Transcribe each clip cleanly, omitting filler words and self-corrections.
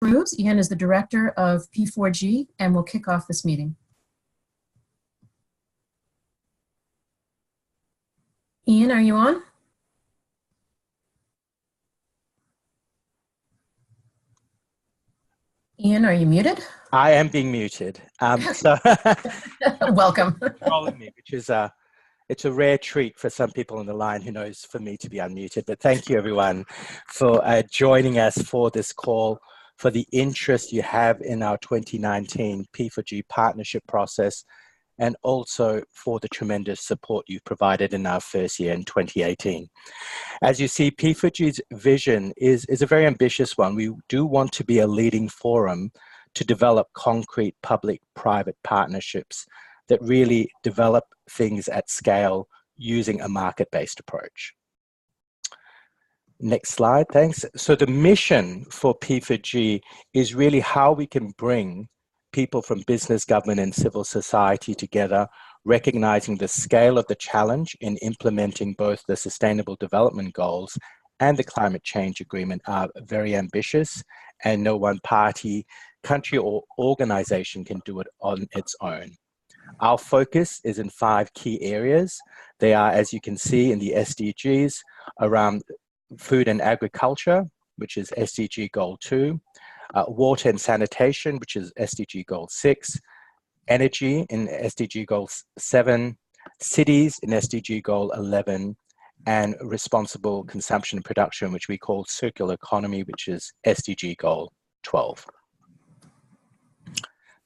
Cruz. Ian is the director of P4G and will kick off this meeting. Ian, are you on? Ian, are you muted? I am being muted. Welcome. Controlling me, which is it's a rare treat for some people on the line who knows for me to be unmuted. But thank you, everyone, for joining us for this call, for the interest you have in our 2019 P4G partnership process, and also for the tremendous support you've provided in our first year in 2018. As you see, P4G's vision is a very ambitious one. We do want to be a leading forum to develop concrete public-private partnerships that really develop things at scale using a market-based approach. Next slide, thanks. So the mission for P4G is really how we can bring people from business, government, and civil society together, recognizing the scale of the challenge in implementing both the Sustainable Development Goals and the Climate Change Agreement are very ambitious, and no one party, country, or organization can do it on its own. Our focus is in 5 key areas. They are, as you can see in the SDGs, around food and agriculture, which is SDG Goal 2, water and sanitation, which is SDG Goal 6, energy in SDG Goal 7, cities in SDG Goal 11, and responsible consumption and production, which we call circular economy, which is SDG Goal 12.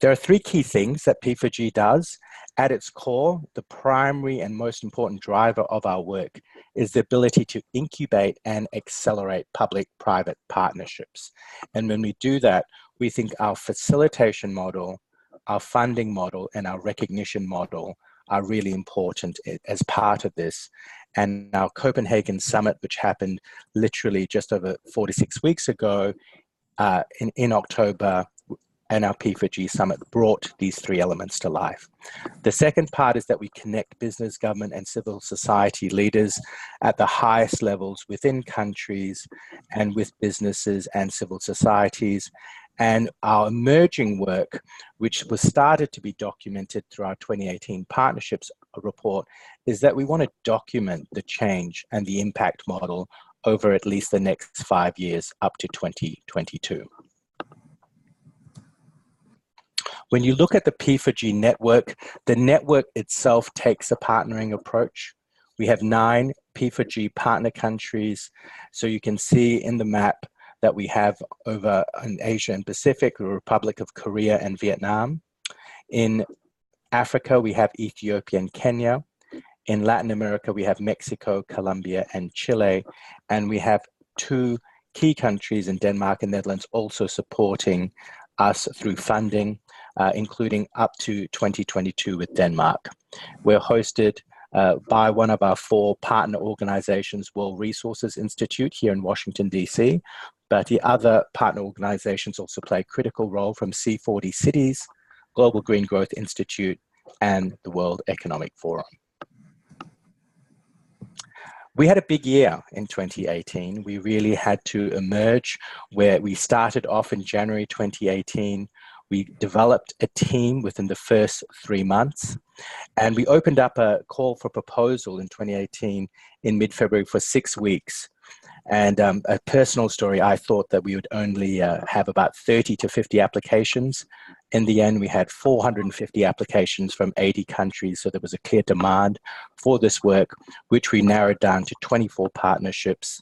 There are 3 key things that P4G does. At its core, the primary and most important driver of our work is the ability to incubate and accelerate public-private partnerships. And when we do that, we think our facilitation model, our funding model, and our recognition model are really important as part of this. And our Copenhagen Summit, which happened literally just over 46 weeks ago in October, and our P4G Summit brought these 3 elements to life. The second part is that we connect business, government, and civil society leaders at the highest levels within countries and with businesses and civil societies. And our emerging work, which was started to be documented through our 2018 partnerships report, is that we want to document the change and the impact model over at least the next 5 years up to 2022. When you look at the P4G network, the network itself takes a partnering approach. We have 9 P4G partner countries. So you can see in the map that we have over in Asia and Pacific, the Republic of Korea and Vietnam. In Africa, we have Ethiopia and Kenya. In Latin America, we have Mexico, Colombia, and Chile. And we have 2 key countries in Denmark and Netherlands also supporting us through funding, including up to 2022 with Denmark. We're hosted by one of our 4 partner organizations, World Resources Institute here in Washington, DC, but the other partner organizations also play a critical role, from C40 Cities, Global Green Growth Institute, and the World Economic Forum. We had a big year in 2018. We really had to emerge where we started off in January 2018. We developed a team within the first 3 months, and we opened up a call for proposal in 2018 in mid-February for 6 weeks. And a personal story, I thought that we would only have about 30 to 50 applications. In the end, we had 450 applications from 80 countries, so there was a clear demand for this work, which we narrowed down to 24 partnerships,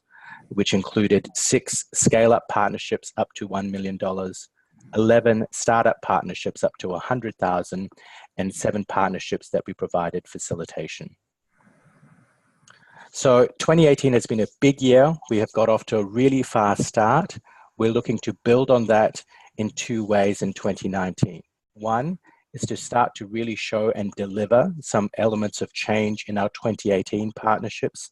which included 6 scale-up partnerships up to $1 million, 11 startup partnerships up to 100,000, and 7 partnerships that we provided facilitation. So 2018 has been a big year. We have got off to a really fast start. We're looking to build on that in 2 ways in 2019. One is to start to really show and deliver some elements of change in our 2018 partnerships.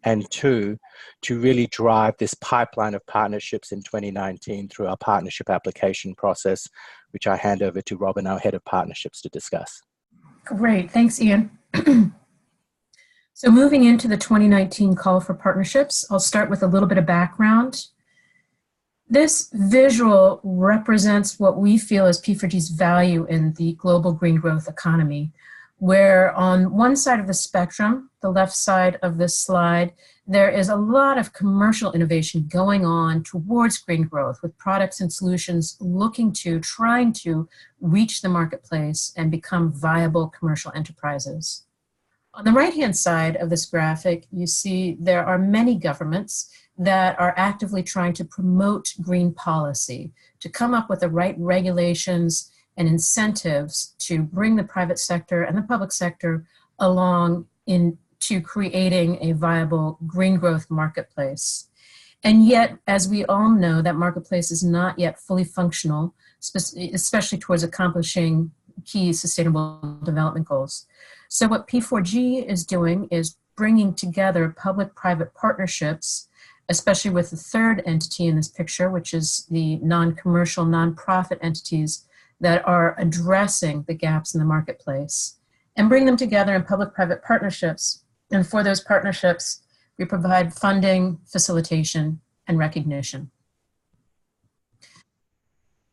And 2, to really drive this pipeline of partnerships in 2019 through our partnership application process, which I hand over to Robin, our head of partnerships, to discuss. Great, thanks, Ian. So moving into the 2019 call for partnerships, I'll start with a little bit of background. This visual represents what we feel is P4G's value in the global green growth economy, where on one side of the spectrum, the left side of this slide, there is a lot of commercial innovation going on towards green growth with products and solutions trying to reach the marketplace and become viable commercial enterprises. On the right-hand side of this graphic, you see there are many governments that are actively trying to promote green policy, to come up with the right regulations and incentives to bring the private sector and the public sector along into creating a viable green growth marketplace. And yet, as we all know, that marketplace is not yet fully functional, especially towards accomplishing key sustainable development goals. So what P4G is doing is bringing together public-private partnerships, especially with the third entity in this picture, which is the non-commercial, non-profit entities that are addressing the gaps in the marketplace, and bring them together in public-private partnerships. And for those partnerships, we provide funding, facilitation, and recognition.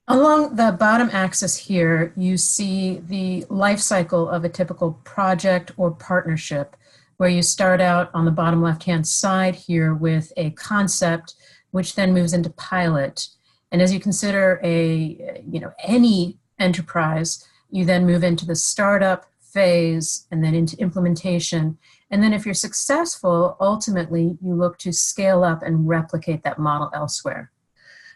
Along the bottom axis here, you see the life cycle of a typical project or partnership, where you start out on the bottom left-hand side here with a concept, which then moves into pilot. And as you consider any enterprise, you then move into the startup phase and then into implementation. And then if you're successful, ultimately you look to scale up and replicate that model elsewhere.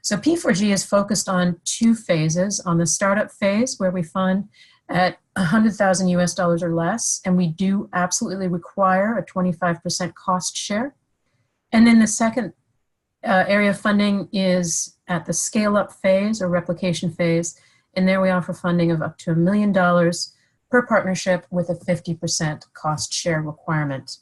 So P4G is focused on two phases. On the startup phase, where we fund at $100,000 or less, and we do absolutely require a 25% cost share. And then the second area of funding is at the scale-up phase or replication phase, and there we offer funding of up to $1 million per partnership with a 50% cost share requirement.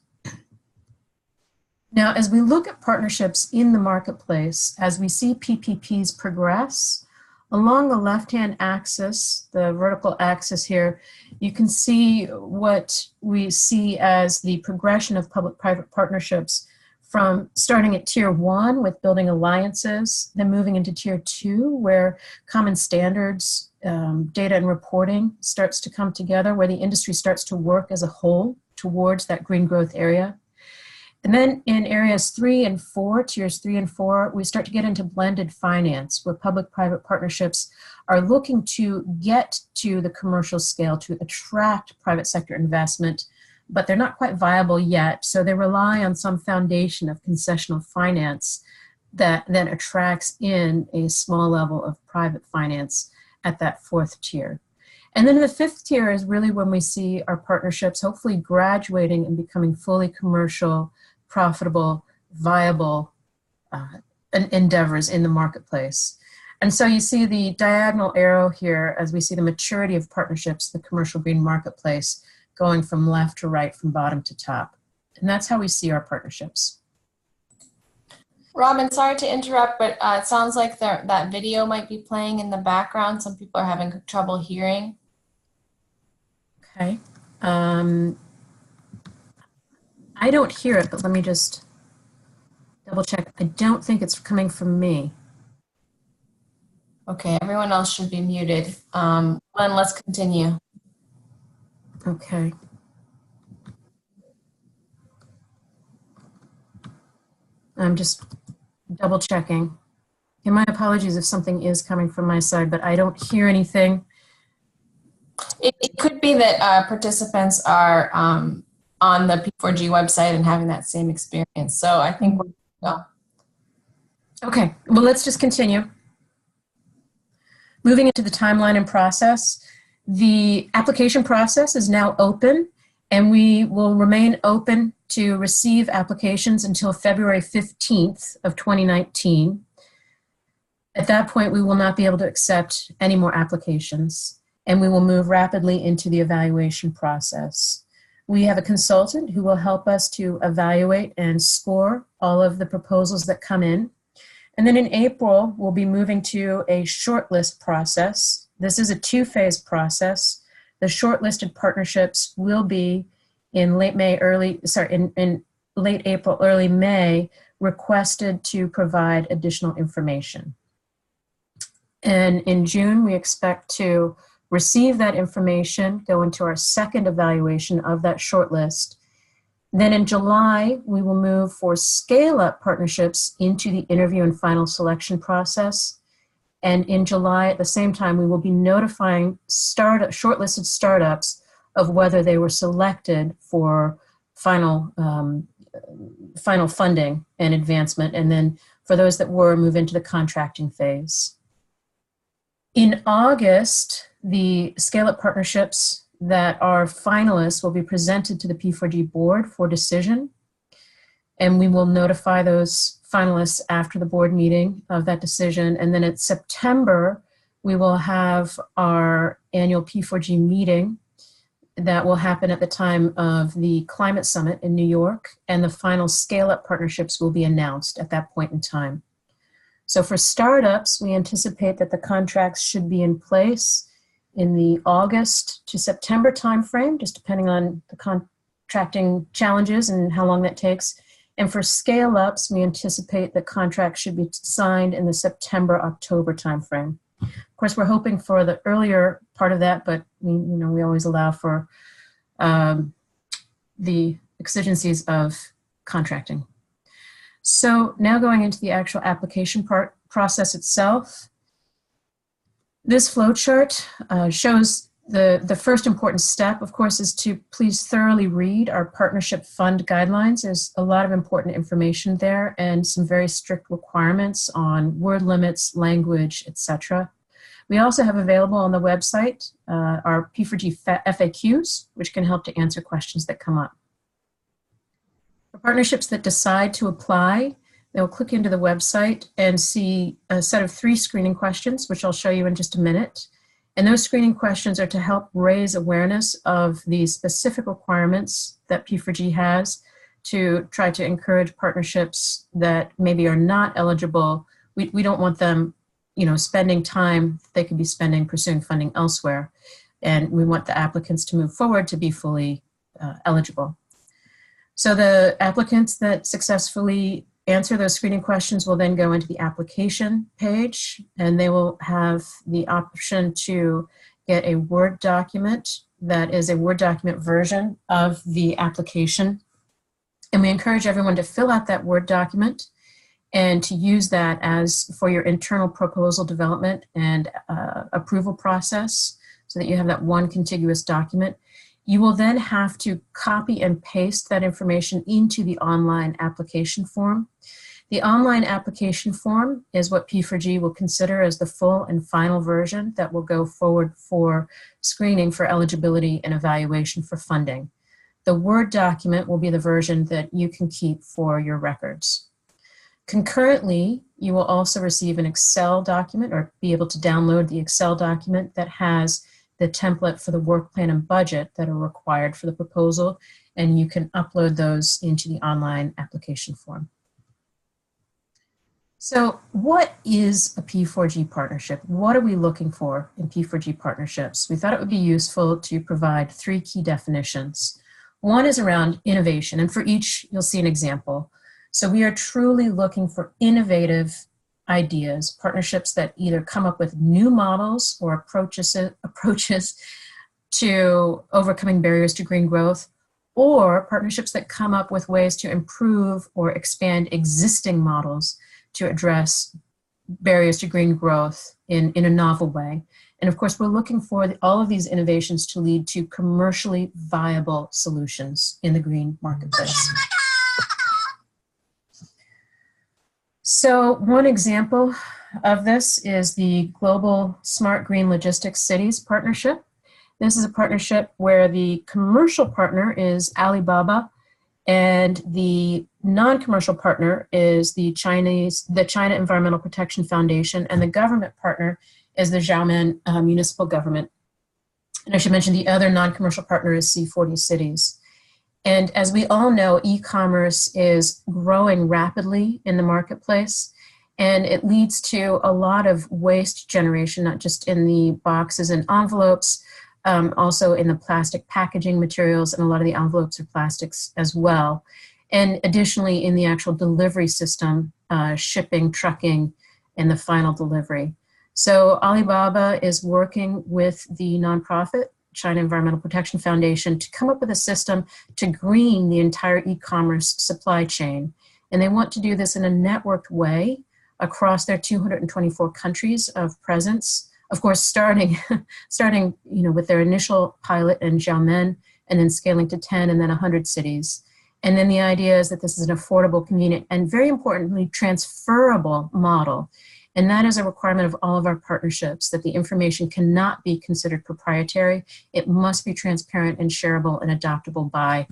Now, as we look at partnerships in the marketplace, as we see PPPs progress, along the left-hand axis, the vertical axis here, you can see what we see as the progression of public-private partnerships from starting at Tier 1 with building alliances, then moving into Tier 2 where common standards, data and reporting starts to come together, where the industry starts to work as a whole towards that green growth area. And then in areas 3 and 4, tiers 3 and 4, we start to get into blended finance, where public-private partnerships are looking to get to the commercial scale to attract private sector investment, but they're not quite viable yet. So they rely on some foundation of concessional finance that then attracts in a small level of private finance at that 4th tier. And then the 5th tier is really when we see our partnerships hopefully graduating and becoming fully commercial, profitable, viable endeavors in the marketplace. And so you see the diagonal arrow here as we see the maturity of partnerships, the commercial green marketplace, going from left to right, from bottom to top. And that's how we see our partnerships. Robin, sorry to interrupt, but it sounds like that video might be playing in the background. Some people are having trouble hearing. Okay. I don't hear it, but let me just double check. I don't think it's coming from me. Okay, everyone else should be muted. Glenn, let's continue. Okay. I'm just double checking. And my apologies if something is coming from my side, but I don't hear anything. It could be that participants are on the P4G website and having that same experience. So I think we're go. Okay, well, let's just continue. Moving into the timeline and process, the application process is now open, and we will remain open to receive applications until February 15th of 2019. At that point, we will not be able to accept any more applications, and we will move rapidly into the evaluation process. We have a consultant who will help us to evaluate and score all of the proposals that come in. And then in April, we'll be moving to a shortlist process. This is a 2-phase process. The shortlisted partnerships will be in late April, early May, requested to provide additional information. And in June, we expect to receive that information, go into our second evaluation of that shortlist. Then in July, we will move for scale-up partnerships into the interview and final selection process. And in July, at the same time, we will be notifying shortlisted startups of whether they were selected for final funding and advancement. And then for those that were, move into the contracting phase. In August, the scale-up partnerships that are finalists will be presented to the P4G board for decision. And we will notify those finalists after the board meeting of that decision. And then in September, we will have our annual P4G meeting that will happen at the time of the Climate Summit in New York. And the final scale-up partnerships will be announced at that point in time. So for startups, we anticipate that the contracts should be in place in the August to September timeframe, just depending on the contracting challenges and how long that takes. And for scale-ups, we anticipate that contracts should be signed in the September-October timeframe. Of course, we're hoping for the earlier part of that, but we always allow for the exigencies of contracting. So now going into the actual application process itself. This flowchart shows the first important step, of course, is to please thoroughly read our partnership fund guidelines. There's a lot of important information there and some very strict requirements on word limits, language, etc. We also have available on the website our P4G FAQs, which can help to answer questions that come up. For partnerships that decide to apply, they'll click into the website and see a set of 3 screening questions, which I'll show you in just a minute. And those screening questions are to help raise awareness of the specific requirements that P4G has to try to encourage partnerships that maybe are not eligible. We don't want them, spending time they could be spending pursuing funding elsewhere. And we want the applicants to move forward to be fully eligible. So the applicants that successfully answer those screening questions will then go into the application page, and they will have the option to get a Word document that is a Word document version of the application. And we encourage everyone to fill out that Word document and to use that as for your internal proposal development and approval process so that you have that one contiguous document. You will then have to copy and paste that information into the online application form. The online application form is what P4G will consider as the full and final version that will go forward for screening for eligibility and evaluation for funding. The Word document will be the version that you can keep for your records. Concurrently, you will also receive an Excel document or be able to download the Excel document that has the template for the work plan and budget that are required for the proposal, and you can upload those into the online application form. So what is a P4G partnership? What are we looking for in P4G partnerships? We thought it would be useful to provide 3 key definitions. One is around innovation, and for each you'll see an example. So we are truly looking for innovative ideas, partnerships that either come up with new models or approaches to overcoming barriers to green growth, or partnerships that come up with ways to improve or expand existing models to address barriers to green growth in a novel way. And of course, we're looking for all of these innovations to lead to commercially viable solutions in the green marketplace. So one example of this is the Global Smart Green Logistics Cities Partnership. This is a partnership where the commercial partner is Alibaba, and the non-commercial partner is the China Environmental Protection Foundation, and the government partner is the Xiamen Municipal Government. And I should mention the other non-commercial partner is C40 Cities. And as we all know, e-commerce is growing rapidly in the marketplace, and it leads to a lot of waste generation, not just in the boxes and envelopes, also in the plastic packaging materials, and a lot of the envelopes are plastics as well. And additionally, in the actual delivery system, shipping, trucking, and the final delivery. So Alibaba is working with the nonprofit China Environmental Protection Foundation to come up with a system to green the entire e-commerce supply chain. And they want to do this in a networked way across their 224 countries of presence. Of course, starting with their initial pilot in Xiamen, and then scaling to 10 and then 100 cities. And then the idea is that this is an affordable, convenient, and very importantly, transferable model. And that is a requirement of all of our partnerships, that the information cannot be considered proprietary. It must be transparent and shareable and adoptable by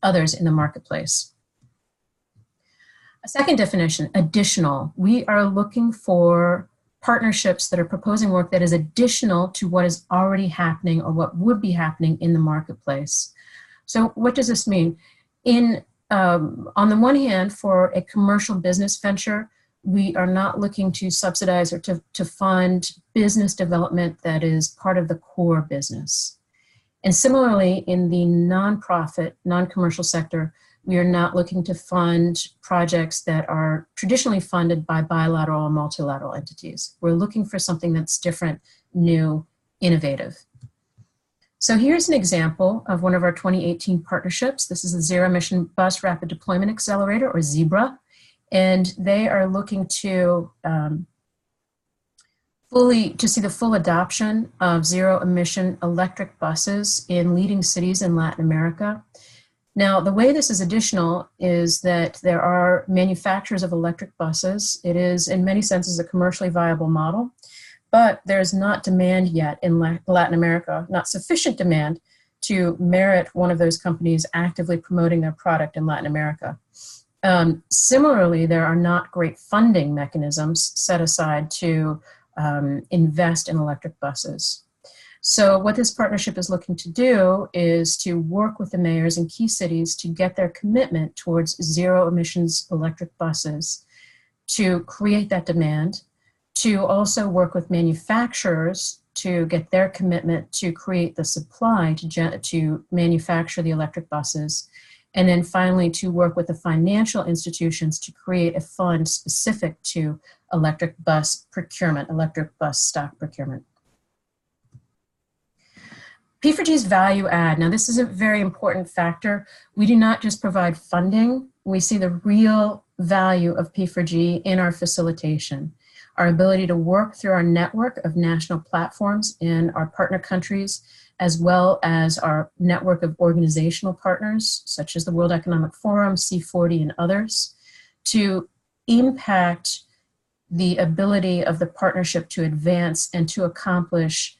others in the marketplace. A second definition, additional. We are looking for partnerships that are proposing work that is additional to what is already happening or what would be happening in the marketplace. So what does this mean? On the one hand, for a commercial business venture, we are not looking to subsidize or to fund business development that is part of the core business. And similarly, in the nonprofit, non-commercial sector, we are not looking to fund projects that are traditionally funded by bilateral or multilateral entities. We're looking for something that's different, new, innovative. So here's an example of one of our 2018 partnerships. This is the Zero Emission Bus Rapid Deployment Accelerator, or ZEBRA, and they are looking to see the full adoption of zero emission electric buses in leading cities in Latin America. Now, the way this is additional is that there are manufacturers of electric buses. It is, in many senses, a commercially viable model, but there's not demand yet in Latin America, not sufficient demand to merit one of those companies actively promoting their product in Latin America. Similarly, there are not great funding mechanisms set aside to invest in electric buses. So what this partnership is looking to do is to work with the mayors in key cities to get their commitment towards zero emissions electric buses, to create that demand, to also work with manufacturers to get their commitment to create the supply to manufacture the electric buses, and then finally to work with the financial institutions to create a fund specific to electric bus procurement, electric bus stock procurement. P4G's value add. Now, this is a very important factor. We do not just provide funding. We see the real value of P4G in our facilitation. Our ability to work through our network of national platforms in our partner countries, as well as our network of organizational partners, such as the World Economic Forum, C40, and others, to impact the ability of the partnership to advance and to accomplish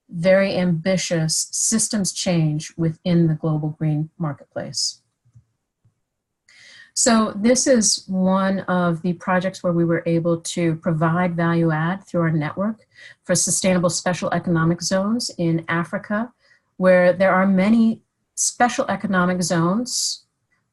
very ambitious systems change within the global green marketplace. So this is one of the projects where we were able to provide value add through our network for sustainable special economic zones in Africa, where there are many special economic zones,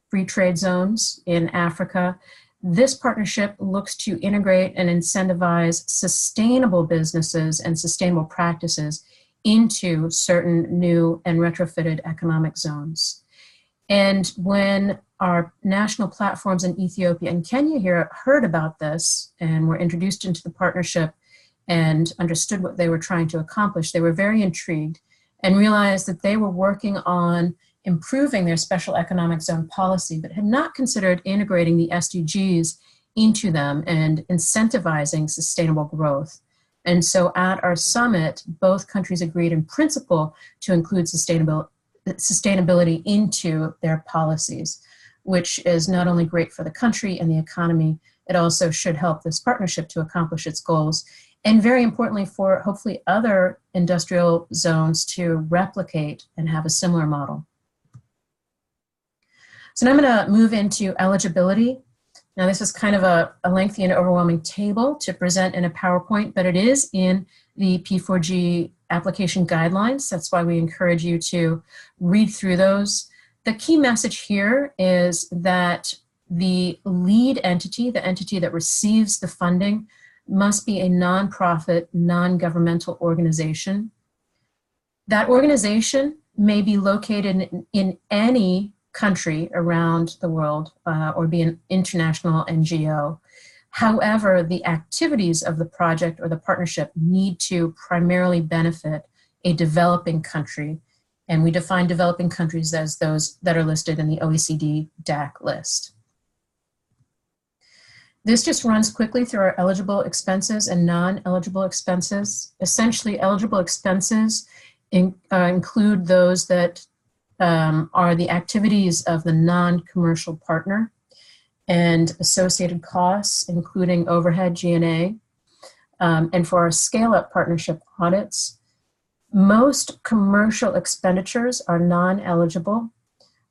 free trade zones in Africa. This partnership looks to integrate and incentivize sustainable businesses and sustainable practices into certain new and retrofitted economic zones. And when our national platforms in Ethiopia and Kenya here heard about this and were introduced into the partnership and understood what they were trying to accomplish, they were very intrigued and realized that they were working on improving their special economic zone policy, but had not considered integrating the SDGs into them and incentivizing sustainable growth. And so at our summit, both countries agreed in principle to include sustainability into their policies, which is not only great for the country and the economy, it also should help this partnership to accomplish its goals. And very importantly, for hopefully other industrial zones to replicate and have a similar model. So now I'm going to move into eligibility. Now this is kind of a lengthy and overwhelming table to present in a PowerPoint, but it is in the P4G application guidelines. That's why we encourage you to read through those. The key message here is that the lead entity, the entity that receives the funding, must be a nonprofit, non-governmental organization. That organization may be located in any country around the world or be an international NGO. However, the activities of the project or the partnership need to primarily benefit a developing country. And we define developing countries as those that are listed in the OECD DAC list. This just runs quickly through our eligible expenses and non-eligible expenses. Essentially, eligible expenses include those that are the activities of the non-commercial partner and associated costs, including overhead G&A. And for our scale-up partnership audits, most commercial expenditures are non-eligible.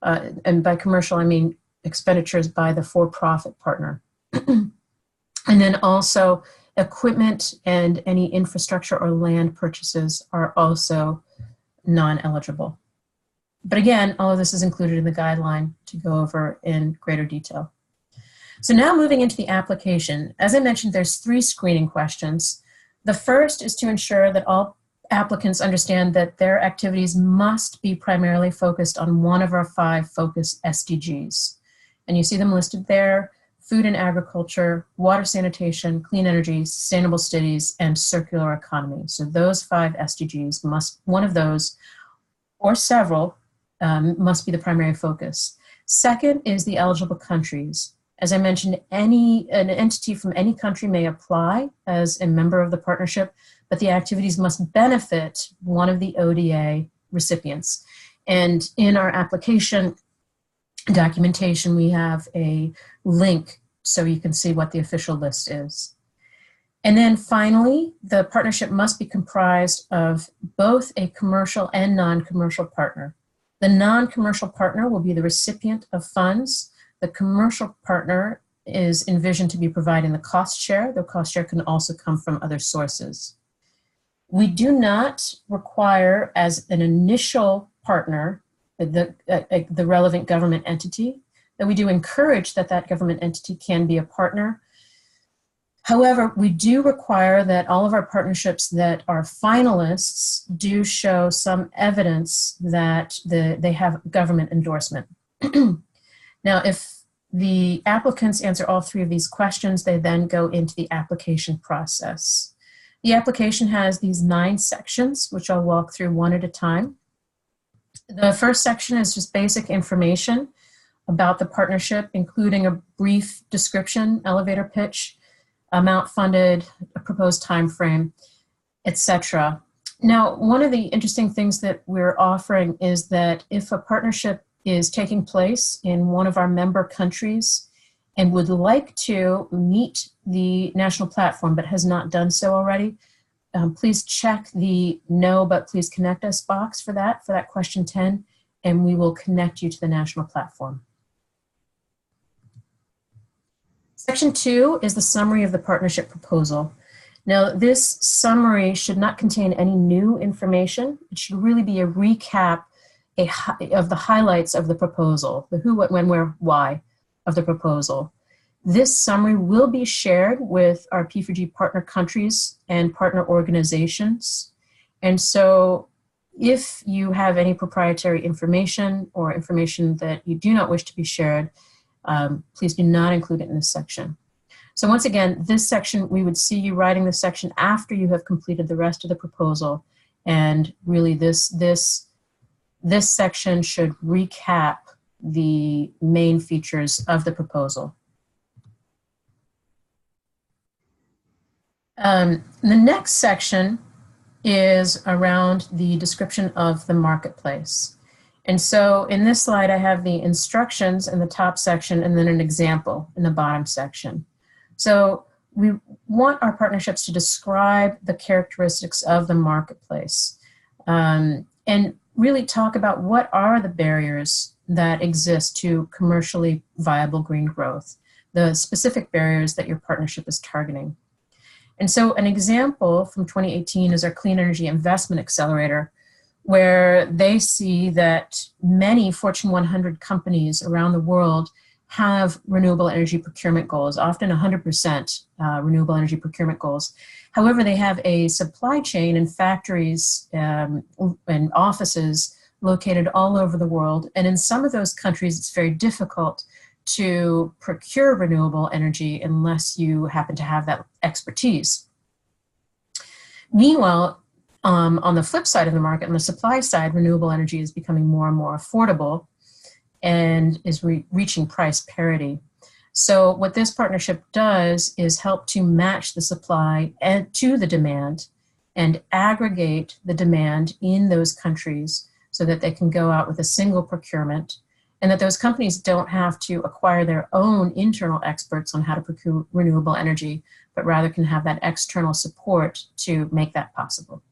And by commercial, I mean expenditures by the for-profit partner. And then also equipment and any infrastructure or land purchases are also non-eligible. But again, all of this is included in the guideline to go over in greater detail. So now moving into the application. As I mentioned, there's 3 screening questions. The first is to ensure that all applicants understand that their activities must be primarily focused on one of our 5 focus SDGs. And you see them listed there: food and agriculture, water sanitation, clean energy, sustainable cities, and circular economy. So those 5 SDGs must, one of those or several, must be the primary focus. Second is the eligible countries. As I mentioned, an entity from any country may apply as a member of the partnership, but the activities must benefit one of the ODA recipients. And in our application documentation, we have a link so you can see what the official list is. And then finally, the partnership must be comprised of both a commercial and non-commercial partner. The non-commercial partner will be the recipient of funds. The commercial partner is envisioned to be providing the cost share. The cost share can also come from other sources. We do not require as an initial partner the relevant government entity, that we do encourage that that government entity can be a partner. However, we do require that all of our partnerships that are finalists do show some evidence that they have government endorsement. Now, if the applicants answer all 3 of these questions, they then go into the application process. The application has these 9 sections, which I'll walk through one at a time. The first section is just basic information about the partnership, including a brief description, elevator pitch, amount funded, a proposed time frame, etc. Now, one of the interesting things that we're offering is that if a partnership is taking place in one of our member countries and would like to meet the national platform but has not done so already, please check the "No, but please connect us" box for that question 10, and we will connect you to the national platform. Section 2 is the summary of the partnership proposal. Now, this summary should not contain any new information. It should really be a recap of the highlights of the proposal, the who, what, when, where, why of the proposal. This summary will be shared with our P4G partner countries and partner organizations. And so if you have any proprietary information or information that you do not wish to be shared, please do not include it in this section. So once again, this section, we would see you writing this section after you have completed the rest of the proposal. And really this section should recap the main features of the proposal. The next section is around the description of the marketplace. And so in this slide, I have the instructions in the top section and then an example in the bottom section. So we want our partnerships to describe the characteristics of the marketplace and really talk about what are the barriers that exist to commercially viable green growth, the specific barriers that your partnership is targeting. And so an example from 2018 is our Clean Energy Investment Accelerator, where they see that many Fortune 100 companies around the world have renewable energy procurement goals, often 100% renewable energy procurement goals. However, they have a supply chain and factories and offices located all over the world. And in some of those countries, it's very difficult to procure renewable energy unless you happen to have that expertise. Meanwhile, on the flip side of the market, on the supply side, renewable energy is becoming more and more affordable and is reaching price parity. So what this partnership does is help to match the supply to the demand and aggregate the demand in those countries so that they can go out with a single procurement, and that those companies don't have to acquire their own internal experts on how to procure renewable energy, but rather can have that external support to make that possible.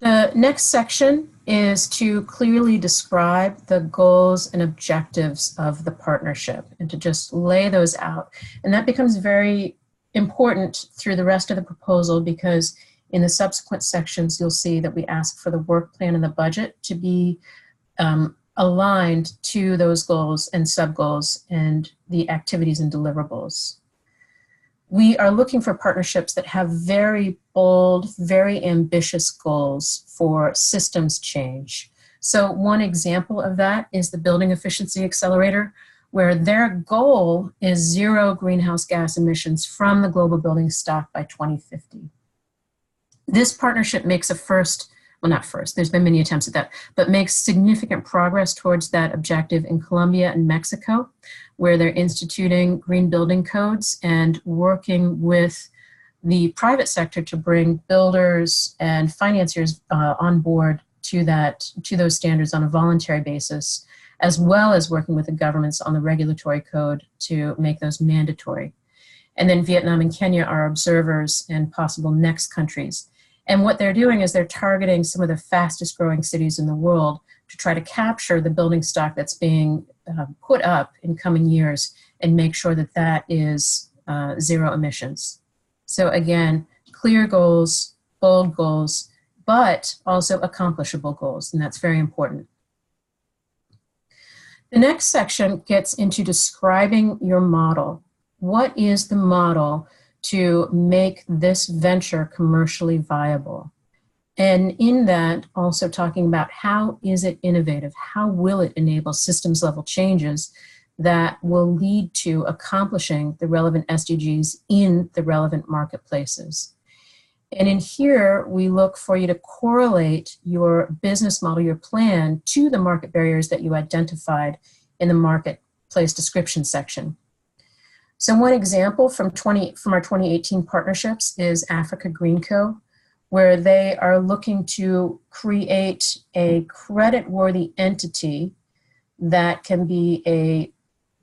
The next section is to clearly describe the goals and objectives of the partnership and to just lay those out. And that becomes very important through the rest of the proposal, because in the subsequent sections, you'll see that we ask for the work plan and the budget to be aligned to those goals and sub-goals and the activities and deliverables. We are looking for partnerships that have very bold, very ambitious goals for systems change. So one example of that is the Building Efficiency Accelerator, where their goal is 0 greenhouse gas emissions from the global building stock by 2050. This partnership makes a there's been many attempts at that, but makes significant progress towards that objective in Colombia and Mexico, where they're instituting green building codes and working with the private sector to bring builders and financiers on board to those standards on a voluntary basis, as well as working with the governments on the regulatory code to make those mandatory. And then Vietnam and Kenya are observers and possible next countries. And what they're doing is they're targeting some of the fastest growing cities in the world to try to capture the building stock that's being put up in coming years and make sure that that is 0 emissions. So again, clear goals, bold goals, but also accomplishable goals, and that's very important. The next section gets into describing your model. What is the model to make this venture commercially viable? And in that, also talking about how is it innovative? How will it enable systems level changes that will lead to accomplishing the relevant SDGs in the relevant marketplaces? And in here, we look for you to correlate your business model, your plan, to the market barriers that you identified in the marketplace description section. So one example from our 2018 partnerships is Africa Green Co., where they are looking to create a credit-worthy entity that can be a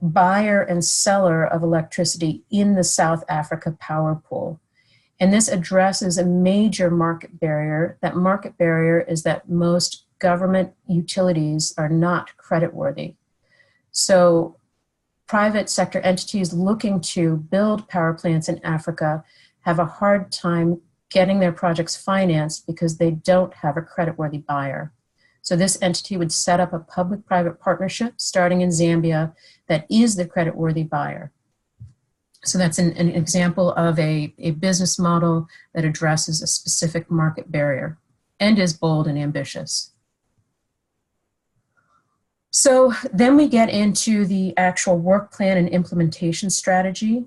buyer and seller of electricity in the South Africa power pool. And this addresses a major market barrier. That market barrier is that most government utilities are not creditworthy. So private sector entities looking to build power plants in Africa have a hard time getting their projects financed because they don't have a creditworthy buyer. So this entity would set up a public-private partnership starting in Zambia that is the creditworthy buyer. So that's an example of a business model that addresses a specific market barrier and is bold and ambitious. So then we get into the actual work plan and implementation strategy.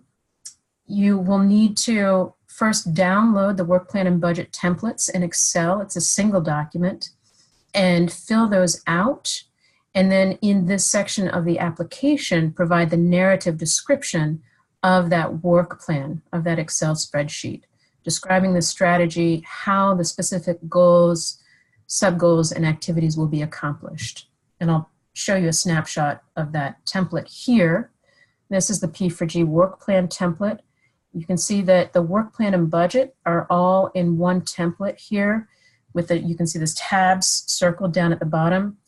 You will need to first download the work plan and budget templates in Excel. It's a single document, and fill those out. And then in this section of the application, provide the narrative description of that work plan, of that Excel spreadsheet, describing the strategy, how the specific goals, sub-goals, and activities will be accomplished. And I'll show you a snapshot of that template here. This is the P4G work plan template. You can see that the work plan and budget are all in one template here. You can see this tabs circled down at the bottom.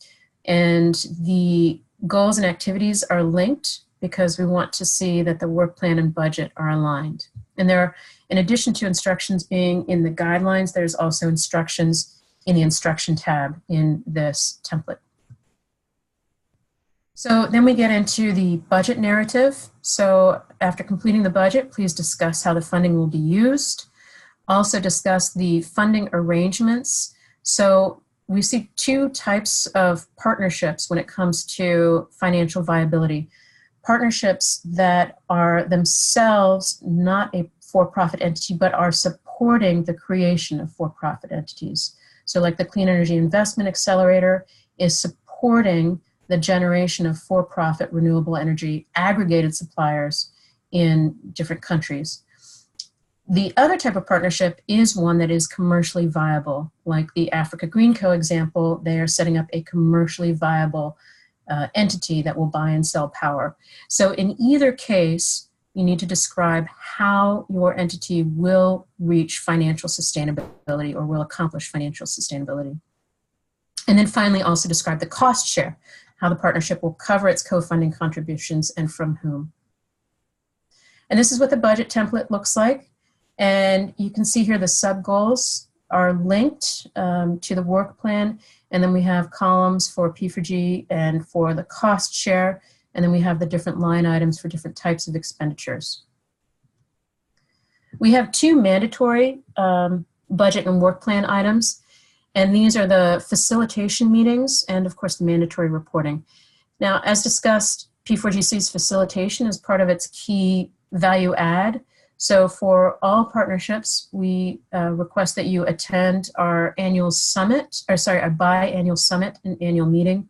And the goals and activities are linked because we want to see that the work plan and budget are aligned. And there are, in addition to instructions being in the guidelines, there's also instructions in the instruction tab in this template. So then we get into the budget narrative. So after completing the budget, please discuss how the funding will be used. Also discuss the funding arrangements. So we see two types of partnerships when it comes to financial viability. Partnerships that are themselves not a for-profit entity, but are supporting the creation of for-profit entities. So like the Clean Energy Investment Accelerator is supporting the generation of for-profit renewable energy aggregated suppliers in different countries. The other type of partnership is one that is commercially viable, like the Africa Green Co. example. They are setting up a commercially viable entity that will buy and sell power. So in either case, you need to describe how your entity will reach financial sustainability or will accomplish financial sustainability. And then finally, also describe the cost share, how the partnership will cover its co-funding contributions and from whom. And this is what the budget template looks like. And you can see here the sub-goals are linked to the work plan. And then we have columns for P4G and for the cost share. And then we have the different line items for different types of expenditures. We have two mandatory budget and work plan items. And these are the facilitation meetings and, of course, the mandatory reporting. Now, as discussed, P4G sees facilitation as part of its key value add. So for all partnerships, we request that you attend our annual summit, or sorry, our biannual summit and annual meeting.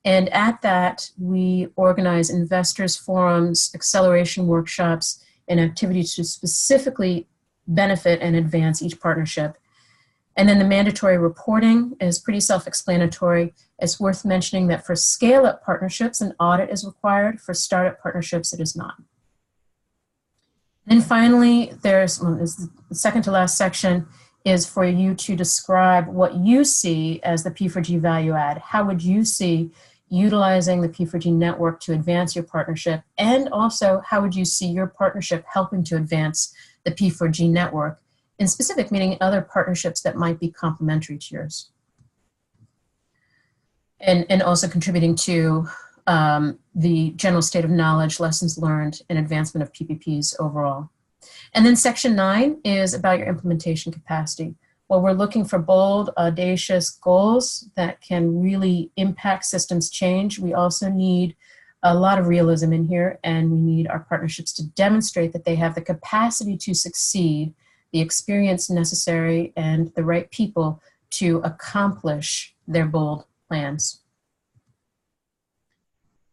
And at that, we organize investors forums, acceleration workshops, and activities to specifically benefit and advance each partnership. And then the mandatory reporting is pretty self-explanatory. It's worth mentioning that for scale-up partnerships, an audit is required. For startup partnerships, it is not. And finally, there's the second to last section is for you to describe what you see as the P4G value add. How would you see utilizing the P4G network to advance your partnership? And also, how would you see your partnership helping to advance the P4G network? In specific, meaning other partnerships that might be complementary to yours. And also contributing to the general state of knowledge, lessons learned, and advancement of PPPs overall. And then section 9 is about your implementation capacity. Well, we're looking for bold, audacious goals that can really impact systems change. We also need a lot of realism in here, and we need our partnerships to demonstrate that they have the capacity to succeed, the experience necessary, and the right people to accomplish their bold plans.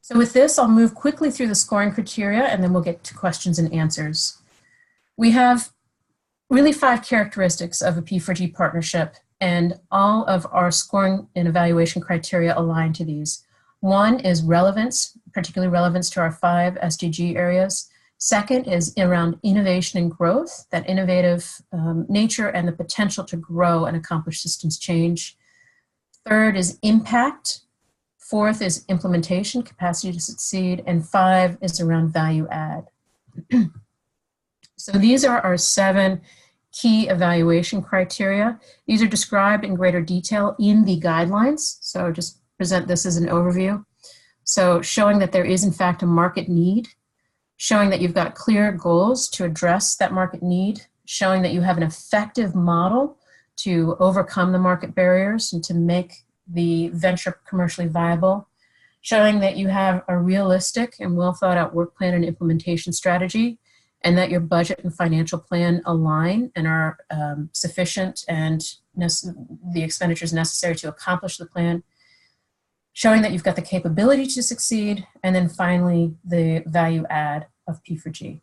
So with this, I'll move quickly through the scoring criteria, and then we'll get to questions and answers. We have really 5 characteristics of a P4G partnership, and all of our scoring and evaluation criteria align to these. One is relevance, particularly relevance to our 5 SDG areas. Second is around innovation and growth, that innovative nature and the potential to grow and accomplish systems change. Third is impact. Fourth is implementation, capacity to succeed. And 5 is around value add. So these are our 7 key evaluation criteria. These are described in greater detail in the guidelines. So just present this as an overview. So showing that there is in fact a market need, showing that you've got clear goals to address that market need, showing that you have an effective model to overcome the market barriers and to make the venture commercially viable, showing that you have a realistic and well thought out work plan and implementation strategy, and that your budget and financial plan align and are sufficient and the expenditures necessary to accomplish the plan, showing that you've got the capability to succeed, and then finally, the value add of P4G.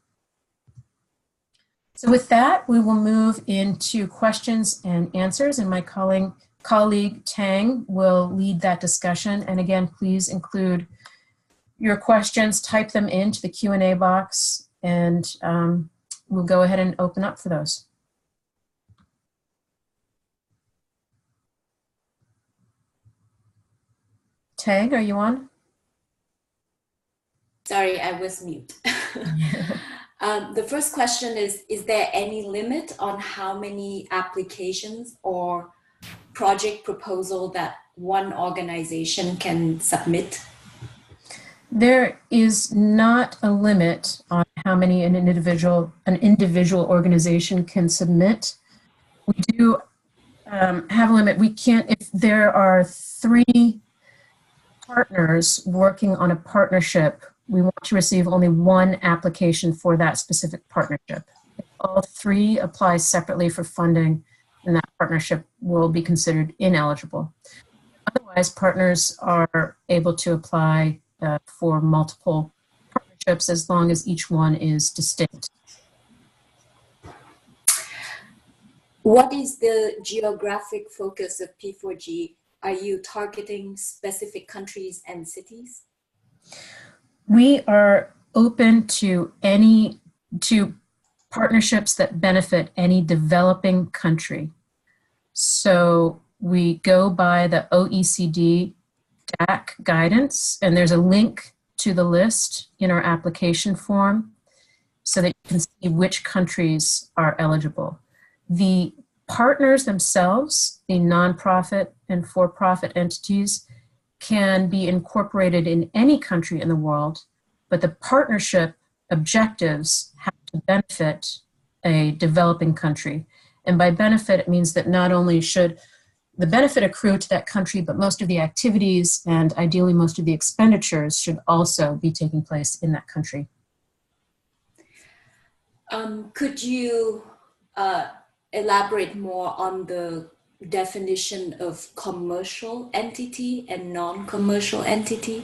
So with that, we will move into questions and answers, and my colleague Tang will lead that discussion. And again, please include your questions, type them into the Q&A box, and we'll go ahead and open up for those. Tang, are you on? Sorry, I was mute. The first question is there any limit on how many applications or project proposal that one organization can submit? There is not a limit on how many an individual organization can submit. We do have a limit. We can't, if there are 3 partners working on a partnership, we want to receive only 1 application for that specific partnership. If all 3 apply separately for funding, then that partnership will be considered ineligible. Otherwise, partners are able to apply for multiple partnerships as long as each one is distinct. What is the geographic focus of P4G? Are you targeting specific countries and cities? We are open to partnerships that benefit any developing country. So we go by the OECD DAC guidance, and there's a link to the list in our application form so that you can see which countries are eligible. The partners themselves, the nonprofit and for-profit entities, can be incorporated in any country in the world, but the partnership objectives have to benefit a developing country. And by benefit, it means that not only should the benefit accrue to that country, but most of the activities and ideally most of the expenditures should also be taking place in that country. Could you elaborate more on the definition of commercial entity and non-commercial entity?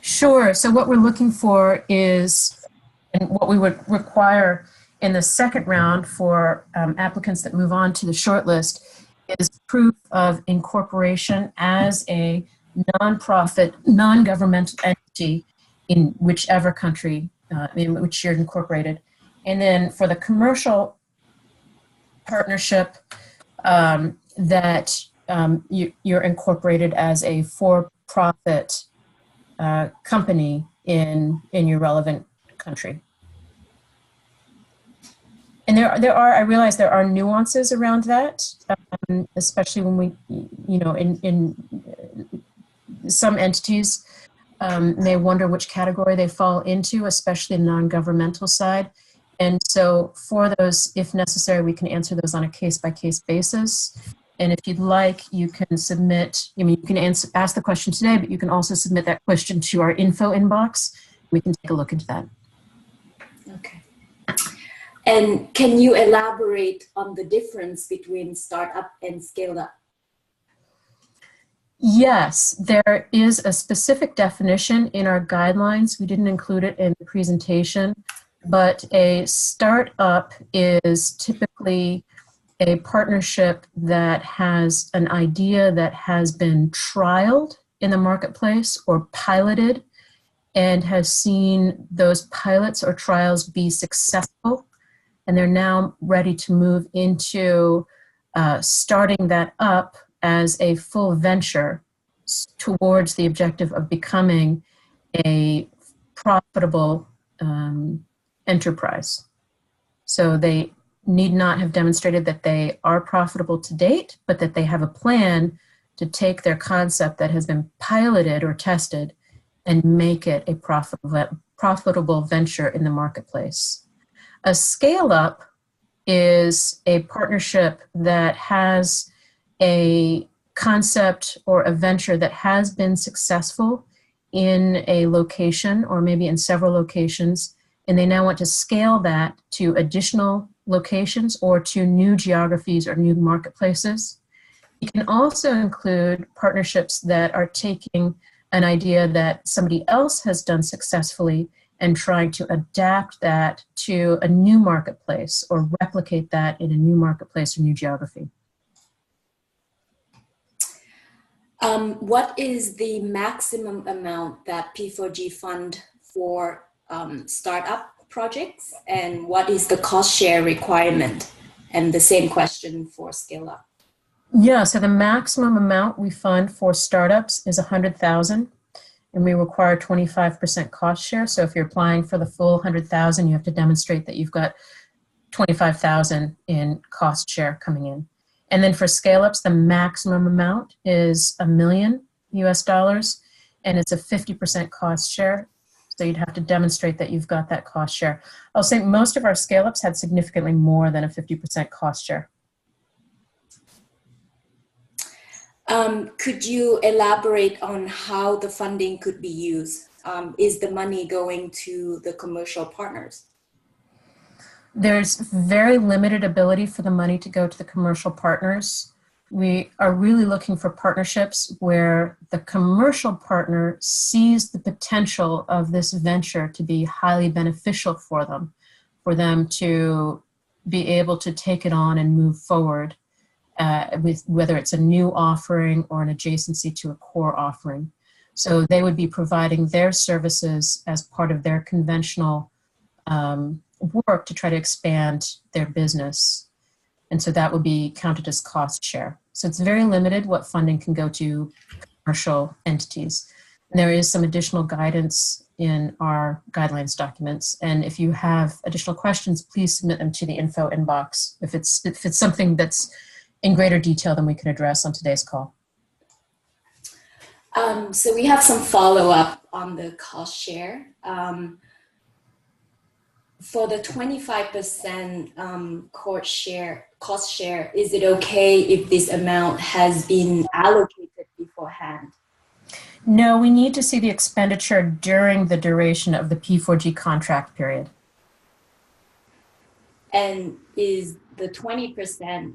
Sure. So what we're looking for is, and what we would require in the second round for applicants that move on to the shortlist, is proof of incorporation as a nonprofit, non-governmental entity in whichever country in which you're incorporated. And then for the commercial partnership, that you're incorporated as a for-profit company in your relevant country. And I realize there are nuances around that, especially when we, in some entities may wonder which category they fall into, especially the non-governmental side. And so for those, if necessary, we can answer those on a case-by-case basis. And if you'd like, you can submit, you can ask the question today, but you can also submit that question to our info inbox. We can take a look into that. Okay. And can you elaborate on the difference between startup and scaled up? Yes, there is a specific definition in our guidelines. We didn't include it in the presentation, but a startup is typically a partnership that has an idea that has been trialed in the marketplace or piloted and has seen those pilots or trials be successful, and they're now ready to move into starting that up as a full venture towards the objective of becoming a profitable enterprise. So they need not have demonstrated that they are profitable to date, but that they have a plan to take their concept that has been piloted or tested and make it a profitable venture in the marketplace. A scale-up is a partnership that has a concept or a venture that has been successful in a location or maybe in several locations, and they now want to scale that to additional locations or to new geographies or new marketplaces. You can also include partnerships that are taking an idea that somebody else has done successfully and trying to adapt that to a new marketplace or replicate that in a new marketplace or new geography. What is the maximum amount that P4G fund for startup projects, and what is the cost share requirement? And the same question for scale up. Yeah, so the maximum amount we fund for startups is $100,000, and we require 25% cost share. So if you're applying for the full $100,000, you have to demonstrate that you've got $25,000 in cost share coming in. And then for scale-ups, the maximum amount is $1 million US, and it's a 50% cost share. So you'd have to demonstrate that you've got that cost share. I'll say most of our scale-ups had significantly more than a 50% cost share. Could you elaborate on how the funding could be used? Is the money going to the commercial partners? There's very limited ability for the money to go to the commercial partners. We are really looking for partnerships where the commercial partner sees the potential of this venture to be highly beneficial for them to be able to take it on and move forward with whether it's a new offering or an adjacency to a core offering. So they would be providing their services as part of their conventional work to try to expand their business. And so that would be counted as cost share. So it's very limited what funding can go to commercial entities. And there is some additional guidance in our guidelines documents. And if you have additional questions, please submit them to the info inbox if it's something that's in greater detail than we can address on today's call. So we have some follow-up on the cost share. For the 25% cost share, is it okay if this amount has been allocated beforehand? No, we need to see the expenditure during the duration of the P4G contract period. And is the 20%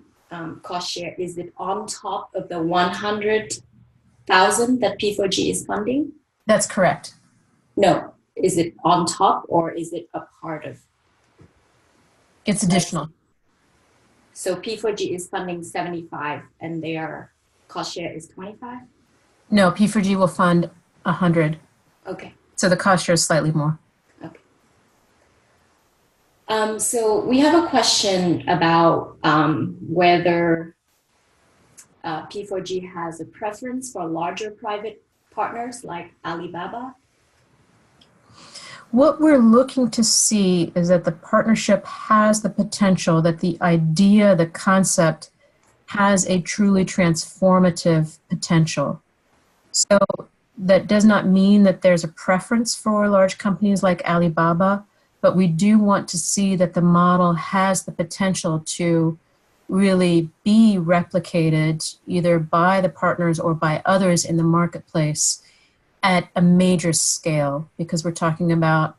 cost share, is it on top of the 100,000 that P4G is funding? That's correct. No. Is it on top or is it a part of? It's additional. So P4G is funding 75 and their cost share is 25? No, P4G will fund 100. Okay. So the cost share is slightly more. Okay. So we have a question about whether P4G has a preference for larger private partners like Alibaba. What we're looking to see is that the partnership has the potential, that the idea, the concept has a truly transformative potential. So that does not mean that there's a preference for large companies like Alibaba, but we do want to see that the model has the potential to really be replicated either by the partners or by others in the marketplace at a major scale, because we're talking about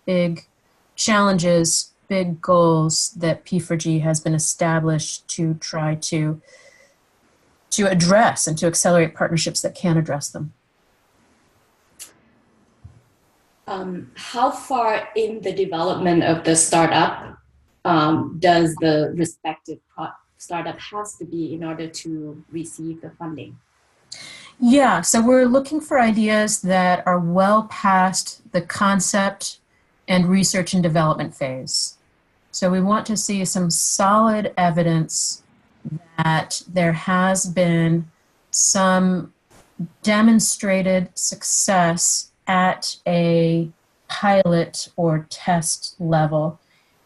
big challenges, big goals that P4G has been established to try to address and to accelerate partnerships that can address them. How far in the development of the startup does the respective startup has to be in order to receive the funding? Yeah, so we're looking for ideas that are well past the concept and research and development phase. So we want to see some solid evidence that there has been some demonstrated success at a pilot or test level,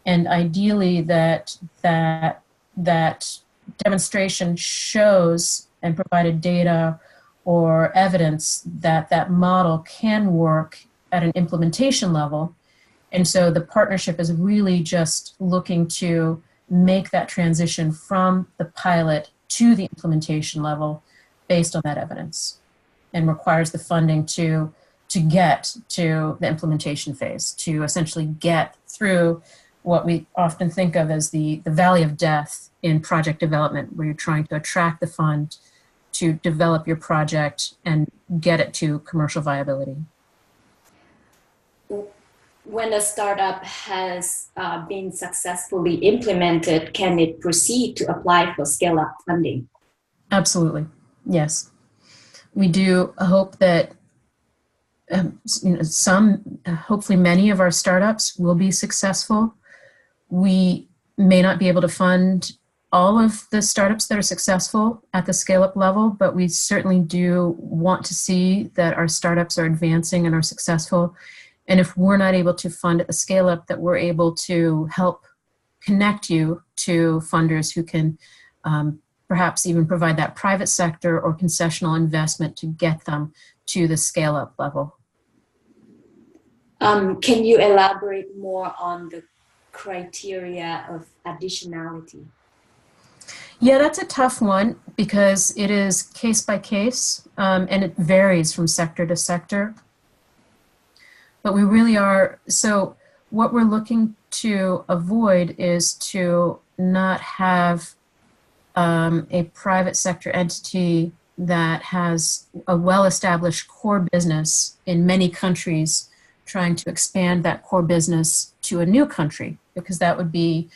and ideally that demonstration shows and provided data or evidence that that model can work at an implementation level. And so the partnership is really just looking to make that transition from the pilot to the implementation level based on that evidence, and requires the funding to get to the implementation phase, to essentially get through what we often think of as the valley of death in project development, where you're trying to attract the fund to develop your project and get it to commercial viability. When a startup has been successfully implemented, can it proceed to apply for scale-up funding? Absolutely, yes. We do hope that hopefully many of our startups will be successful. We may not be able to fund all of the startups that are successful at the scale-up level, but we certainly do want to see that our startups are advancing and are successful. And if we're not able to fund at the scale-up, that we're able to help connect you to funders who can perhaps even provide that private sector or concessional investment to get them to the scale-up level. Can you elaborate more on the criteria of additionality? Yeah, that's a tough one because it is case by case, and it varies from sector to sector. But we really are, so what we're looking to avoid is to not have a private sector entity that has a well-established core business in many countries trying to expand that core business to a new country, because that would be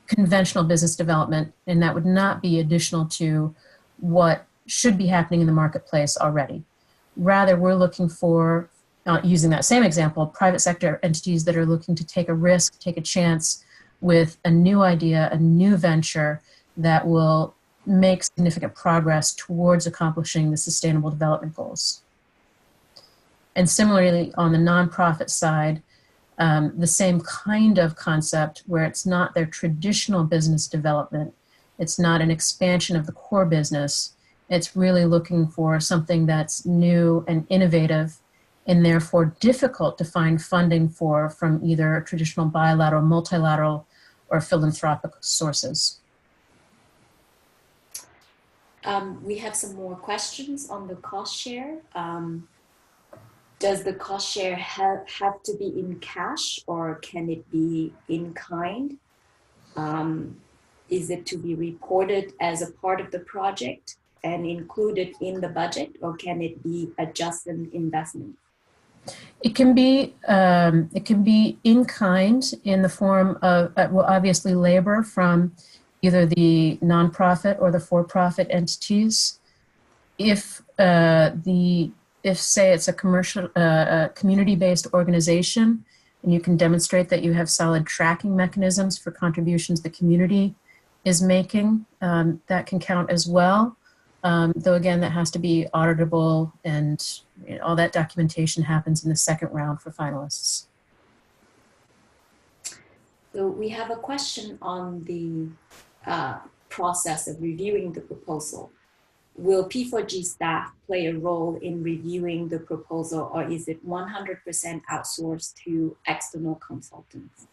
conventional business development, and that would not be additional to what should be happening in the marketplace already. Rather, we're looking for, using that same example, private sector entities that are looking to take a risk, take a chance with a new idea, a new venture that will make significant progress towards accomplishing the Sustainable Development Goals. And similarly, on the nonprofit side, the same kind of concept where it's not their traditional business development, it's not an expansion of the core business, it's really looking for something that's new and innovative and therefore difficult to find funding for from either traditional bilateral, multilateral, or philanthropic sources. We have some more questions on the cost share. Does the cost share have to be in cash, or can it be in kind? Is it to be reported as a part of the project and included in the budget, or can it be a just-in investment? It can be in kind in the form of, well, obviously labor from either the nonprofit or the for-profit entities. If say it's a commercial, community-based organization, and you can demonstrate that you have solid tracking mechanisms for contributions the community is making, that can count as well. Though again, that has to be auditable, and all that documentation happens in the second round for finalists. So we have a question on the process of reviewing the proposal. Will P4G staff play a role in reviewing the proposal, or is it 100% outsourced to external consultants?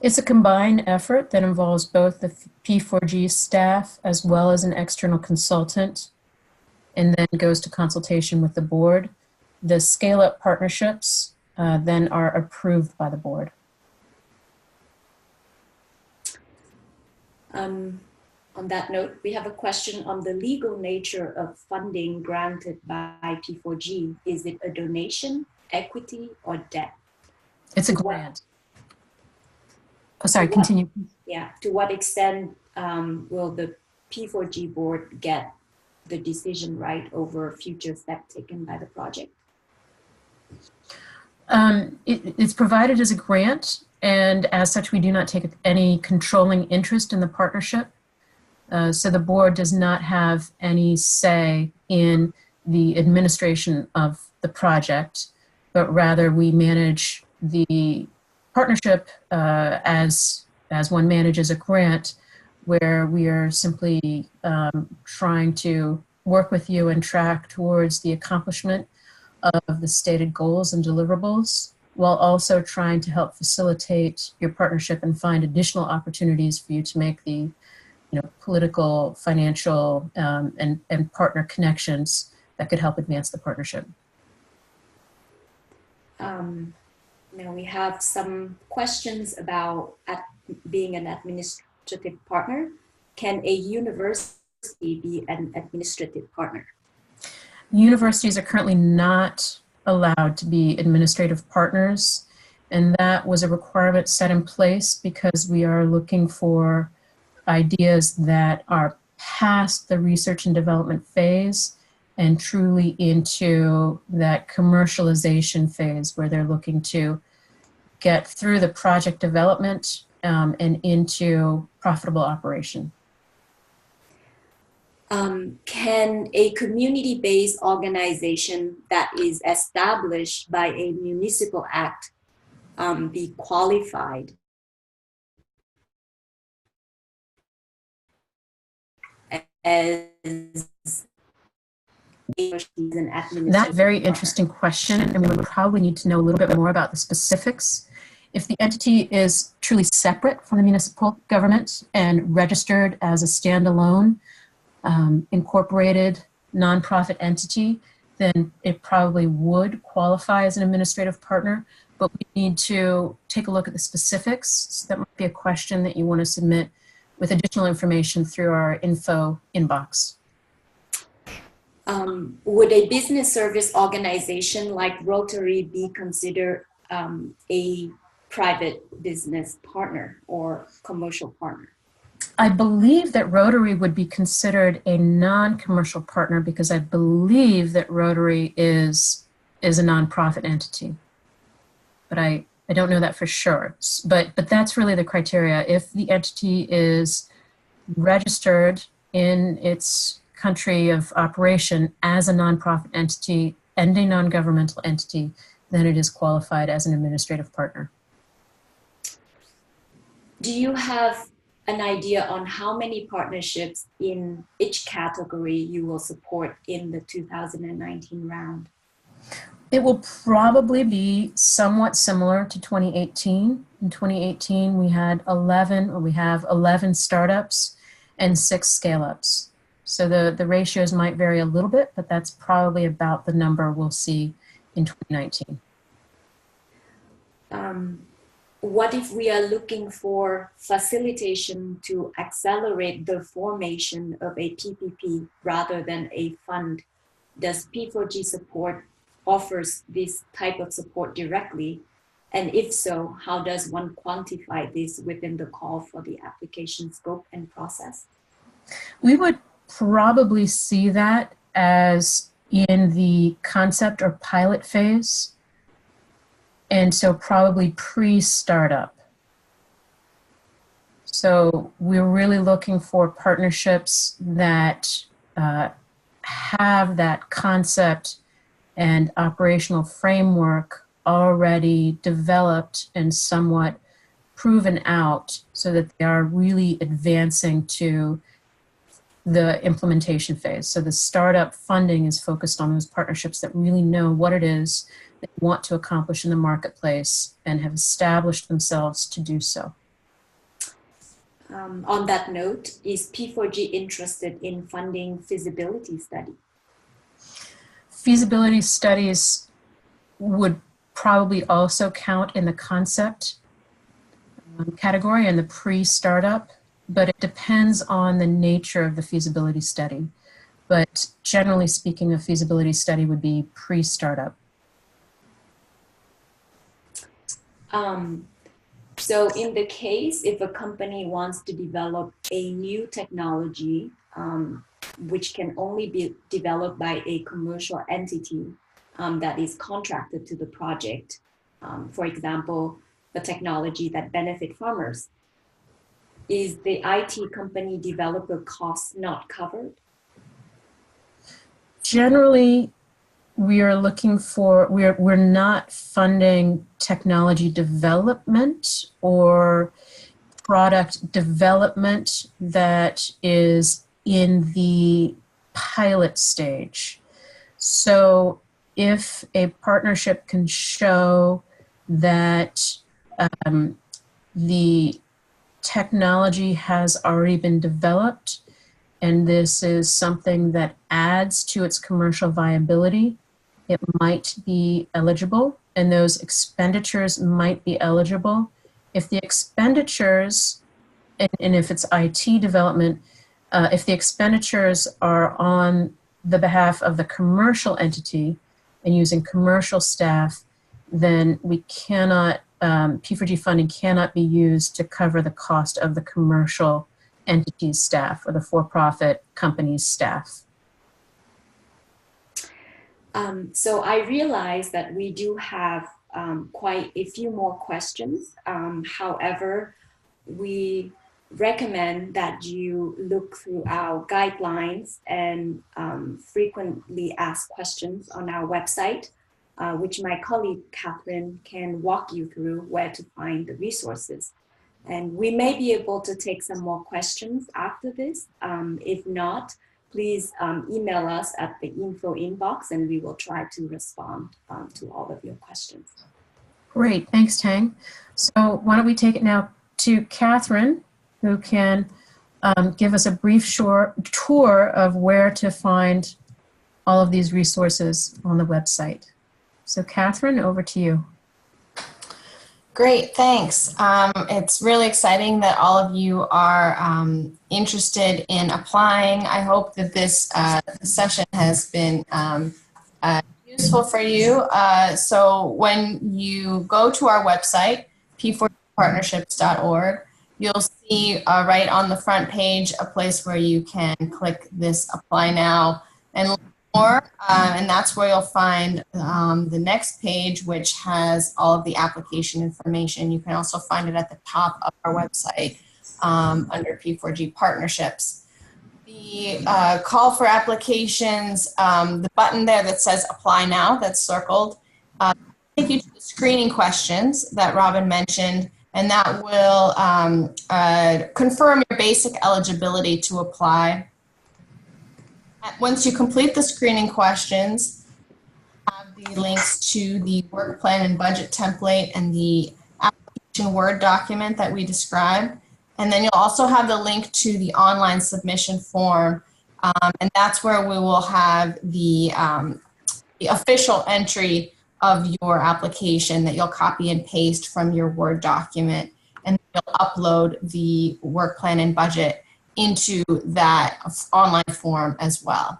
It's a combined effort that involves both the P4G staff as well as an external consultant, and then goes to consultation with the board. The scale-up partnerships then are approved by the board. On that note, we have a question on the legal nature of funding granted by P4G. Is it a donation, equity, or debt? It's a grant. Oh, sorry, continue. Yeah, to what extent will the P4G board get the decision right over future steps taken by the project? It's provided as a grant, and as such, we do not take any controlling interest in the partnership. So the board does not have any say in the administration of the project, but rather we manage the partnership as one manages a grant, where we are simply trying to work with you and track towards the accomplishment of the stated goals and deliverables, while also trying to help facilitate your partnership and find additional opportunities for you to make the political, financial, and partner connections that could help advance the partnership. Now we have some questions about being an administrative partner. Can a university be an administrative partner? Universities are currently not allowed to be administrative partners, and that was a requirement set in place because we are looking for ideas that are past the research and development phase and truly into that commercialization phase, where they're looking to get through the project development and into profitable operation. Can a community-based organization that is established by a municipal act be qualified as an administrative That's a very interesting question, and we would probably need to know a little bit more about the specifics If the entity is truly separate from the municipal government and registered as a standalone, incorporated nonprofit entity, then it probably would qualify as an administrative partner. But we need to take a look at the specifics. So that might be a question that you want to submit with additional information through our info inbox. Would a business service organization like Rotary be considered a private business partner or commercial partner? I believe that Rotary would be considered a non-commercial partner because I believe that Rotary is a nonprofit entity. But I don't know that for sure. But that's really the criteria. If the entity is registered in its country of operation as a nonprofit entity and a non-governmental entity, then it is qualified as an administrative partner. Do you have an idea on how many partnerships in each category you will support in the 2019 round? It will probably be somewhat similar to 2018. In 2018, we have 11 startups and 6 scale-ups. So the ratios might vary a little bit, but that's probably about the number we'll see in 2019. What if we are looking for facilitation to accelerate the formation of a PPP rather than a fund? Does P4G support offers this type of support directly? And if so, how does one quantify this within the call for the application scope and process? We would probably see that as in the concept or pilot phase. And so probably pre-startup. So we're really looking for partnerships that have that concept and operational framework already developed and somewhat proven out so that they are really advancing to the implementation phase. So the startup funding is focused on those partnerships that really know what it is they want to accomplish in the marketplace and have established themselves to do so. On that note, is P4G interested in funding feasibility study? Feasibility studies would probably also count in the concept category and the pre-startup, but it depends on the nature of the feasibility study. But generally speaking, a feasibility study would be pre-startup. So in the case, if a company wants to develop a new technology, which can only be developed by a commercial entity that is contracted to the project, for example, the technology that benefit farmers, is the IT company developer cost not covered? Generally, we are looking for, we're not funding technology development or product development that is in the pilot stage. So if a partnership can show that the technology has already been developed and this is something that adds to its commercial viability, it might be eligible, and those expenditures might be eligible. If the expenditures, and if it's IT development, if the expenditures are on the behalf of the commercial entity and using commercial staff, then we cannot, P4G funding cannot be used to cover the cost of the commercial entity's staff or the for-profit company's staff. So I realize that we do have quite a few more questions. However, we recommend that you look through our guidelines and frequently asked questions on our website, which my colleague Catherine can walk you through where to find the resources. And we may be able to take some more questions after this. If not, please email us at the info inbox and we will try to respond to all of your questions. Great, thanks, Tang. So why don't we take it now to Catherine, who can give us a brief short tour of where to find all of these resources on the website. So Catherine, over to you. Great, thanks. It's really exciting that all of you are interested in applying. I hope that this session has been useful for you. So when you go to our website, p4gpartnerships.org, you'll see right on the front page a place where you can click this Apply Now and learn more. And that's where you'll find the next page, which has all of the application information. You can also find it at the top of our website under P4G Partnerships. The call for applications, the button there that says Apply Now, that's circled, take you to the screening questions that Robin mentioned, and that will confirm your basic eligibility to apply. Once you complete the screening questions, have the links to the work plan and budget template and the application Word document that we described. And then you'll also have the link to the online submission form. And that's where we will have the official entry of your application that you'll copy and paste from your Word document. And you'll upload the work plan and budget into that online form as well.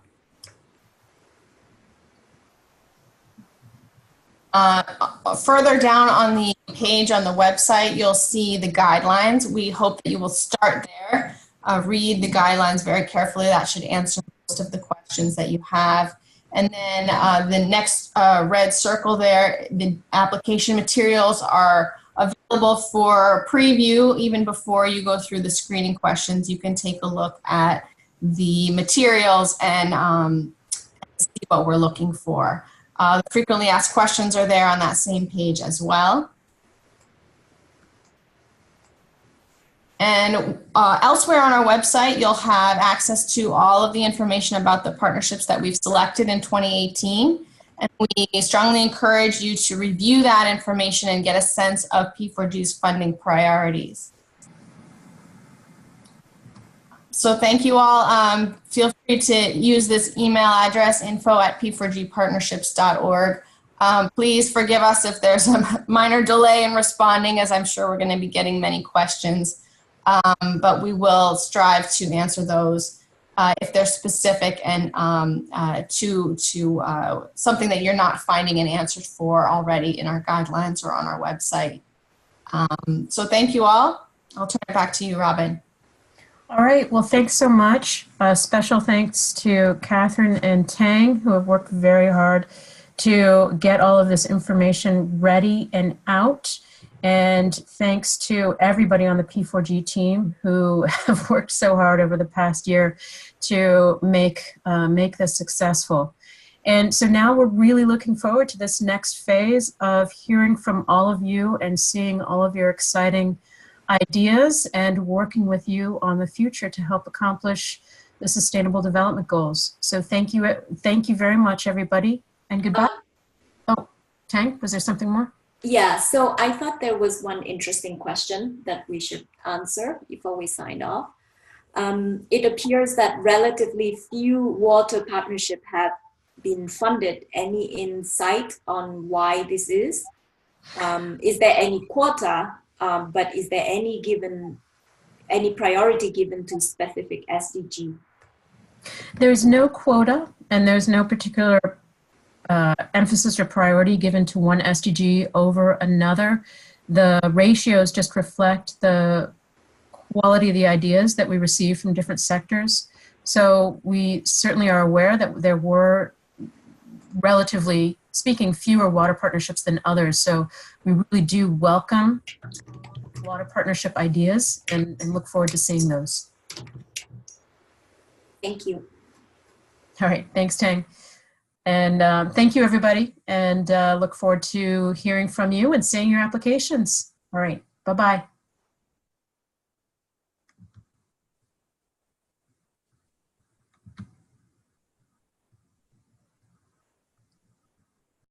Further down on the page on the website, you'll see the guidelines. We hope that you will start there. Read the guidelines very carefully. That should answer most of the questions that you have. And then the next red circle there, the application materials are available for preview. Even before you go through the screening questions, you can take a look at the materials and see what we're looking for. The frequently asked questions are there on that same page as well. And elsewhere on our website, you'll have access to all of the information about the partnerships that we've selected in 2018. And we strongly encourage you to review that information and get a sense of P4G's funding priorities. So thank you all. Feel free to use this email address, info@p4gpartnerships.org. Please forgive us if there's a minor delay in responding, as I'm sure we're going to be getting many questions. But we will strive to answer those if they're specific and to something that you're not finding an answer for already in our guidelines or on our website. So thank you all. I'll turn it back to you, Robin. All right, well, thanks so much. Special thanks to Catherine and Tang, who have worked very hard to get all of this information ready and out. And thanks to everybody on the P4G team who have worked so hard over the past year to make this successful. And so now we're really looking forward to this next phase of hearing from all of you and seeing all of your exciting ideas and working with you on the future to help accomplish the Sustainable Development Goals. So thank you very much, everybody, and goodbye. Oh, Tang, was there something more? Yeah, so I thought there was one interesting question that we should answer before we sign off. It appears that relatively few water partnerships have been funded. Any insight on why this is? Is there any quota? But is there any priority given to specific SDG? There's no quota, and there's no particular emphasis or priority given to one SDG over another. The ratios just reflect the quality of the ideas that we receive from different sectors. So we certainly are aware that there were, relatively speaking, fewer water partnerships than others. So we really do welcome water partnership ideas and look forward to seeing those. Thank you. All right, thanks, Tang. And thank you, everybody, and look forward to hearing from you and seeing your applications. All right, bye-bye.